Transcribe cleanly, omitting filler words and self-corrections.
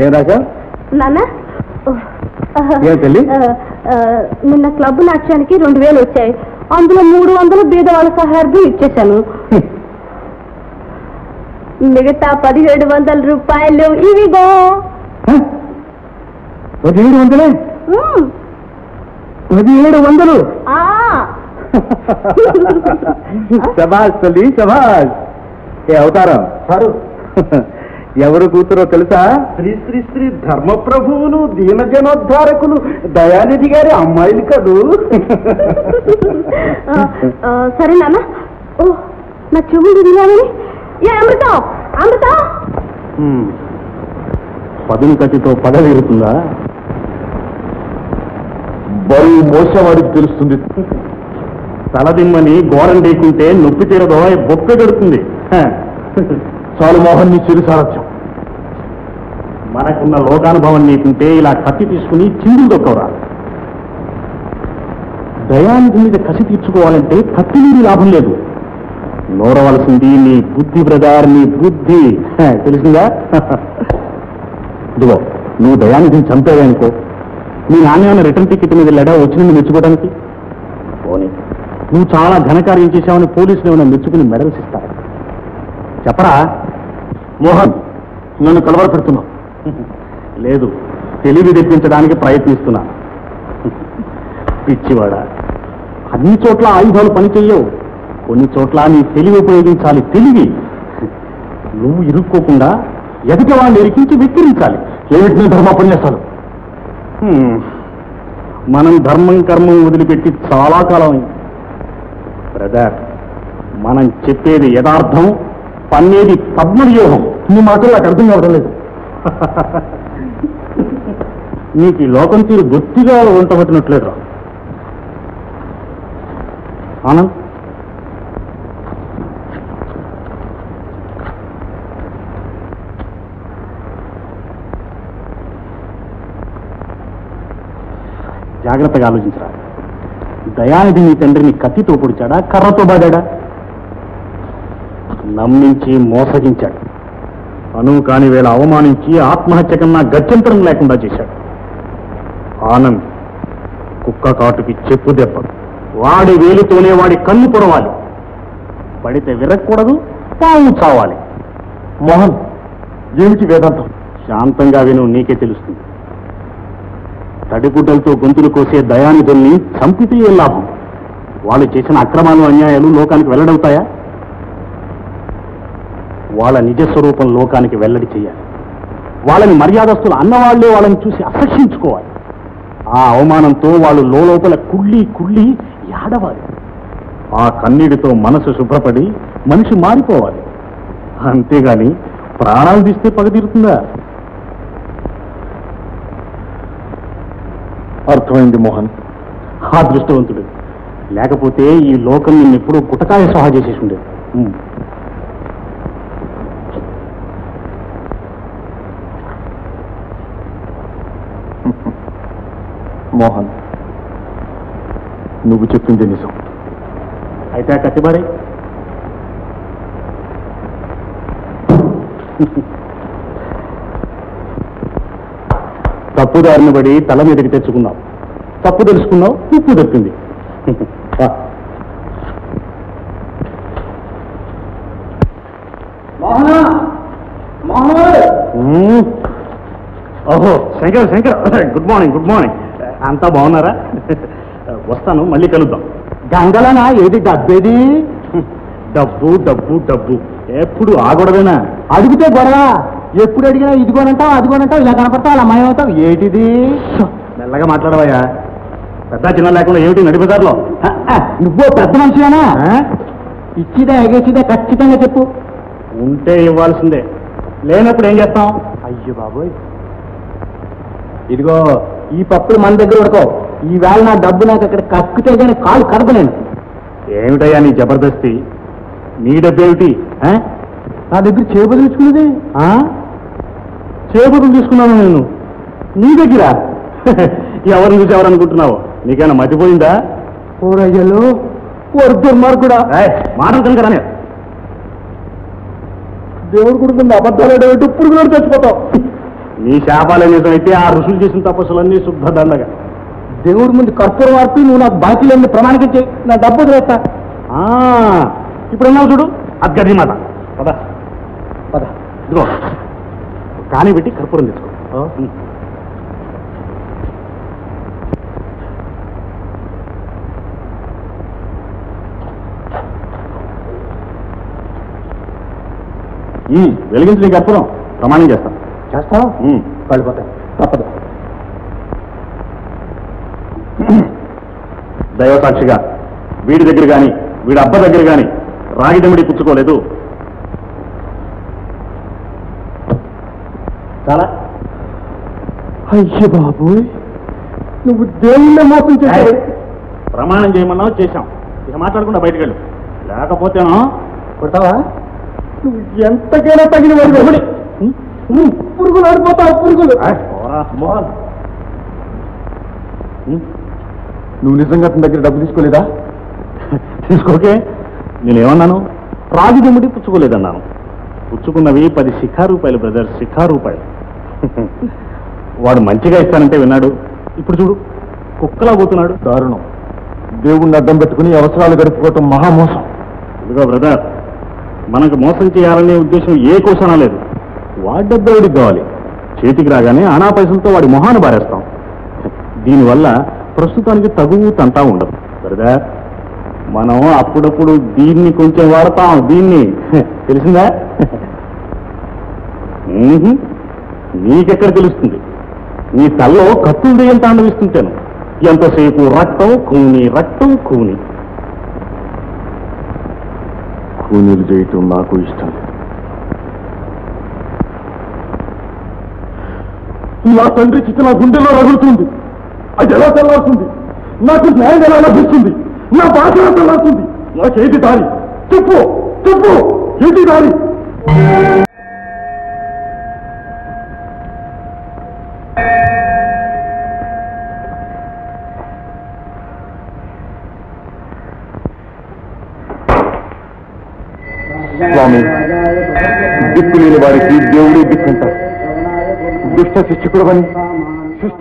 ఏం రాజా నాన్న తల్లి నిన్న క్లబ్ నాట్యానికి 2000 వచ్చాయి. అందులో 300 బీద వాళ్ళ సహాయార్థం ఇచ్చేశాను. మిగతా 1700 రూపాయలు ఇవిగో. 1700? 1700? శభాష్ తల్లి శభాష్. ఏ అవతారం సారు ఎవరు కూతురో తెలుసా? శ్రీ శ్రీ శ్రీ ధర్మప్రభువులు దీనజనోద్ధారకులు దయానిధి గారి అమ్మాయిలు కదూ. సరే నాన్న. నా చెవులు తినాలని అమృత అమృత. పదును కత్తితో పదవి ఎరుతుందా? బరువు మోసవాడికి తెలుస్తుంది. తలదిమ్మని ఘోరం లేకుంటే నొప్పి తీరదో బొక్క గడుతుంది. చాలు మోహన్ నీ చిరు సారథ్యం. మనకున్న లోకానుభవం నీకుంటే ఇలా కత్తి తీసుకుని చిందులు దొక్కవరా. దయానిధి మీద కసి తీర్చుకోవాలంటే కత్తి నీది లాభం లేదు. నోరవలసింది నీ బుద్ధి బ్రదర్, నీ బుద్ధి. తెలిసిందా? ఇదిగో నువ్వు దయానిధిని చంపేవనుకో, నీ నాణ్యమైన రిటర్న్ టికెట్ మీద వెళ్ళాడా వచ్చింది మెచ్చుకోవడానికి. పోనీ నువ్వు చాలా ఘనకార్యం చేశావని పోలీసులు ఏమైనా మెచ్చుకుని మెడల్స్ ఇస్తారు. చెప్పరా? మోహన్ నన్ను కలవరపెడుతున్నావు. లేదు, తెలివి తెప్పించడానికి ప్రయత్నిస్తున్నా. పిచ్చివాడా, అన్ని చోట్ల ఆయుధాలు పనిచేయవు. కొన్ని చోట్ల నీ తెలివి ఉపయోగించాలి. తెలివి నువ్వు ఇరుక్కోకుండా ఎదుటి వాళ్ళని ఇరికించి వెక్కిరించాలి. ఏమిటి ధర్మోపన్యాసాలు? మనం ధర్మం కర్మం వదిలిపెట్టి చాలా కాలం అయింది బ్రదర్. మనం చెప్పేది యథార్థం, పన్నేది పద్మవ్యూహం. నీ మాటలు నాకు అర్థం కావడం లేదు. నీకు ఈ లోకం తీరు బొత్తిగా వంటబట్టినట్లేదు రా ఆనంద్. జాగ్రత్తగా ఆలోచించరా. దయానిధి నీ తండ్రిని కత్తితో పొడిచాడా, కర్రతో బాడాడా? నమ్మించి మోసగించాడు. అనువు కాని వేళ అవమానించి ఆత్మహత్య కన్నా గత్యంతరం లేకుండా చేశాడు. ఆనంద్ కుక్క కాటుకి చెప్పు దెబ్బ. వాడి వేలుతోనే వాడి కన్ను పొడవాలి. పడితే విరగకూడదు, తావు చావాలి. మోహన్ ఏమిటి వేదాంతం? శాంతంగా విను, నీకే తెలుస్తుంది. తడిగుడ్డలతో గొంతులు కోసే దయానిధుల్ని చంపితే ఏ లాభం? వాళ్ళు చేసిన అక్రమాలు అన్యాయాలు లోకానికి వెల్లడవుతాయా? వాళ్ళ నిజస్వరూపం లోకానికి వెల్లడి చేయాలి. వాళ్ళని మర్యాదస్తులు అన్నవాళ్లే వాళ్ళని చూసి అసహ్యించుకోవాలి. ఆ అవమానంతో వాళ్ళు లోపల కుళ్ళి కుళ్ళి ఏడవాలి. ఆ కన్నీటితో మనసు శుభ్రపడి మనిషి మారిపోవాలి. అంతేగాని ప్రాణాలు తీస్తే పగ తీరుతుందా? అర్థమైంది మోహన్. ఆ దృష్టవంతుడు లేకపోతే ఈ లోకం నిన్నెప్పుడూ గుటకాయ సహా చేసేసి ఉండేది. మోహన్ నువ్వు చెప్పింది నిజం. అయితే ఆ కత్తిబారే. తప్పుదారిని పడి తల మీదకి తెచ్చుకున్నావు. తప్పు తెలుసుకున్నావు, ఉప్పు తప్పింది. ఓహో Shankar Shankar, good morning. Good morning. అంతా బాగున్నారా? వస్తాను, మళ్ళీ కలుద్దాం. గంగలనా? ఏది డబ్బేది? డబ్బు డబ్బు డబ్బు ఎప్పుడు ఆగొడవేనా? అడిగితే గొడవ. ఎప్పుడు అడిగినా ఇదిగోనంటావు అదిగోనంటావు, ఇలా కనపడతావు అలా మాయమవుతావు. ఏటిది? మెల్లగా మాట్లాడవయ్యా. పెద్ద చిన్న లేకుండా ఏమిటి నడిపేదారులో? నువ్వు పెద్ద మనిషివేనా? ఇచ్చిదా ఎగేసిదా ఖచ్చితంగా చెప్పు. ఉంటే ఇవ్వాల్సిందే, లేనప్పుడు ఏం చేస్తాం? అయ్యో బాబోయ్, ఇదిగో ఈ పప్పులు మన దగ్గర ఉడకో. ఈవేళ నా డబ్బు నాకు అక్కడ కక్కుతే కానీ కాలు కదపలేను. ఏమిటయ్యా నీ జబర్దస్తి? నీ డబ్బేమిటి? నా దగ్గర చేపలు తీసుకున్నది. చేపలు తీసుకున్నాను నేను నీ దగ్గర. ఎవరిని చూసి ఎవరనుకుంటున్నావు? నీకైనా మతిపోయిందా? ఓరయ్యలో ఓరు దుర్మార్గుడా. మాటలు కనుక రానే. దేవుడు కొడుకుంది అబద్ధాలు ఇప్పుడు కూడా చచ్చిపోతావు. నీ శాపాలే నిజమైతే ఆ ఋషులు చేసిన తపస్సులన్నీ శుద్ధ దండగా. దేవుడి ముందు కర్పూరం ఆర్పి నువ్వు నాకు బాకీలన్నీ ప్రమాణించి నా డబ్బు వదిలేస్తా. ఇప్పుడు అన్నావు చూడు, అది గది మాట. పద పద. ఇదిగో కాని పెట్టి కర్పూరం తెచ్చుకో. వెలిగించి నీ కర్పూరం ప్రమాణం చేస్తాం. చేస్తావా? వెళ్ళిపోతాయి, తప్పదు. దైవసాక్షిగా వీడి దగ్గర కానీ వీడి అబ్బ దగ్గర కానీ రాగిదమిడి పుచ్చుకోలేదు. చాలా అయ్యో బాబోయ్, నువ్వు దేవుణ్ణి మోసం చేశావు. ప్రమాణం చేయమన్నావు, చేశాం. ఇక మాట్లాడకుండా బయటకు వెళ్ళు, లేకపోతేనో కొడతావా? నువ్వు ఎంతకైనా తగిన వాడు. పురుగులు ఆడిపోతావు, పురుగులు. మోహన్, నువ్వు నిజంగా అతని దగ్గర డబ్బు తీసుకోలేదా? తీసుకోకే. నేనేమన్నాను? రాగిదమ్ముడి పుచ్చుకోలేదన్నాను. పుచ్చుకున్నవి 10 శిఖా రూపాయలు బ్రదర్, శిఖా రూపాయలు. వాడు మంచిగా ఇస్తానంటే విన్నాడు. ఇప్పుడు చూడు, కుక్కలా పోతున్నాడు. దారుణం. దేవుణ్ణి అడ్డం పెట్టుకుని అవసరాలు గడుపుకోవటం మహామోసం. ఇదిగో బ్రదర్, మనకు మోసం చేయాలనే ఉద్దేశం ఏ కోసనా లేదు. వాడి డబ్బు వాడికి కావాలి. చేతికి రాగానే అనా పైసలతో వాడి మొహాన్ని బారేస్తాం. దీనివల్ల ప్రస్తుతానికి తగువు తంటా ఉండదు బ్రదర్. మనం అప్పుడప్పుడు దీన్ని కొంచెం వాడతాం. దీన్ని తెలిసిందా? నీకెక్కడ తెలుస్తుంది? నీ తల్లో కత్తులు దెయ్యం తాండవిస్తుంటాను. ఎంతసేపు రక్తం కూని, రక్తం కూని. కూనీలు చేయటం నాకు ఇష్టం. నా తండ్రి చిత్త నా గుండెలో రగులుతుంది. అది ఎలా తెల్లారుతుంది? నాకు న్యాయం ఎలా లభిస్తుంది? నా బాధ ఎలా తెల్లారుతుంది? నాకేది దారి? చెప్పు చెప్పు, ఏంటి దారి? స్వామి, దిక్కు లేని వారికి దేవుడే దిక్కంటారు. దుష్ట శిక్షకుడు అని శిష్ట